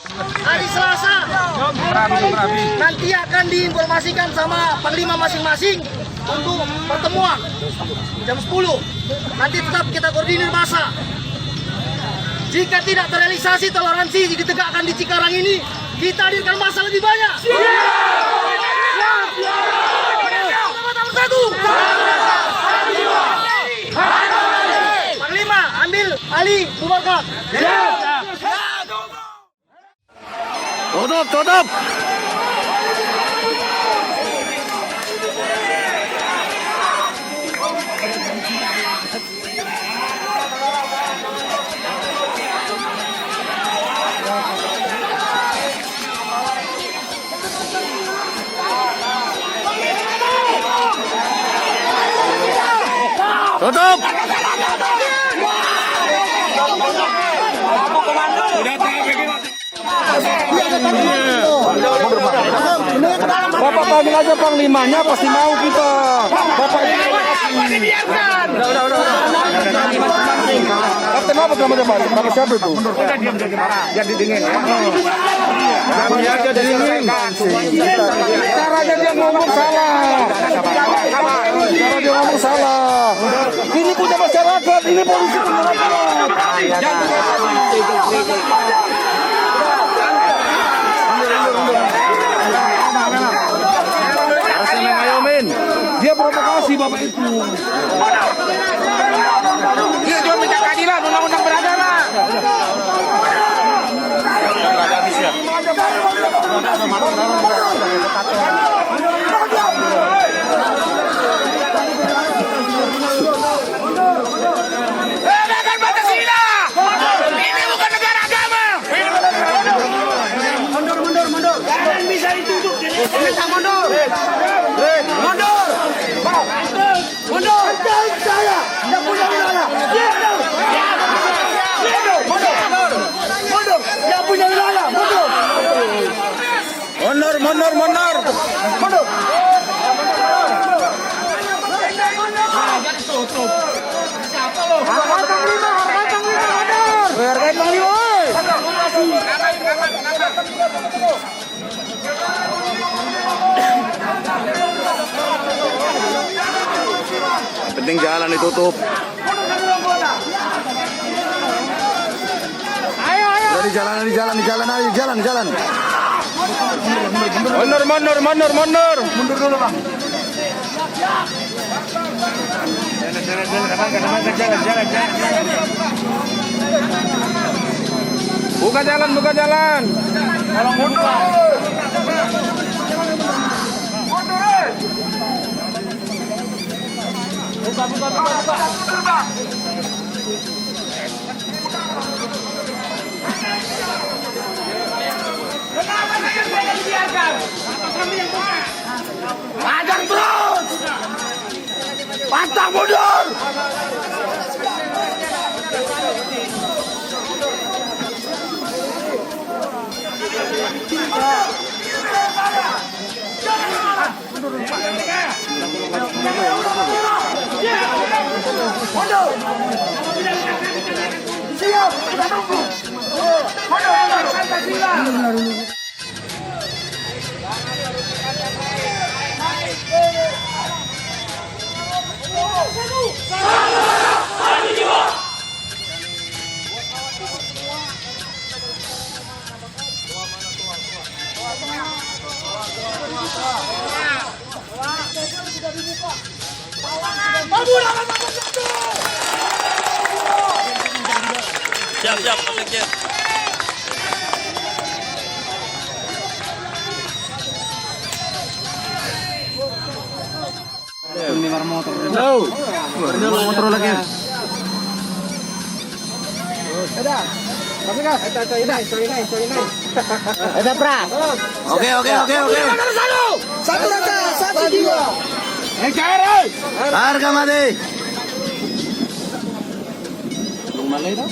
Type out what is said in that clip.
Hari Selasa nanti akan diinformasikan sama Panglima masing-masing untuk pertemuan jam 10. Nanti tetap kita koordinir massa. Jika tidak terrealisasi toleransi ditegakkan di Cikarang ini, kita hadirkan massa lebih banyak. Satu. Panglima ambil alih, bubarkan. Tutup. Tutup. Bapak panggil aja panglimanya, pasti mau kita. Bapak ini udah. Kapten apa namanya Pak? Nama siapa itu? Udah diam jangan didingin. Kami aja dingin. Caranya dia ngomong salah. Cara dia ngomong salah. Ini punya masyarakat, ini polisi punya masyarakat. Harusnya mengayomin. Dia provokasi Bapak itu. Dia juga minta keadilan, undang-undang beragama. Negara Pancasila. Ini bukan negara agama. Mundur. Jangan bisa dituduh. Kita mundur. Mundur. Saya tidak punya wilayah. Mundur. Tidak punya wilayah. Mundur. Hargai Panglima. Penting jalan ditutup. Ayo. Di jalan. Mundur. Mundur dulu, Bang. Buka jalan. Tolong mundur. Buka. Kenapa saya dibiarkan? Kami yang buka. Hajar terus. Pantang mundur. Siap, kita tunggu. Siap, Kapten. Motor lagi. Ada pra. Oke. Satu raka, satu jiwa. Harga mati. Mana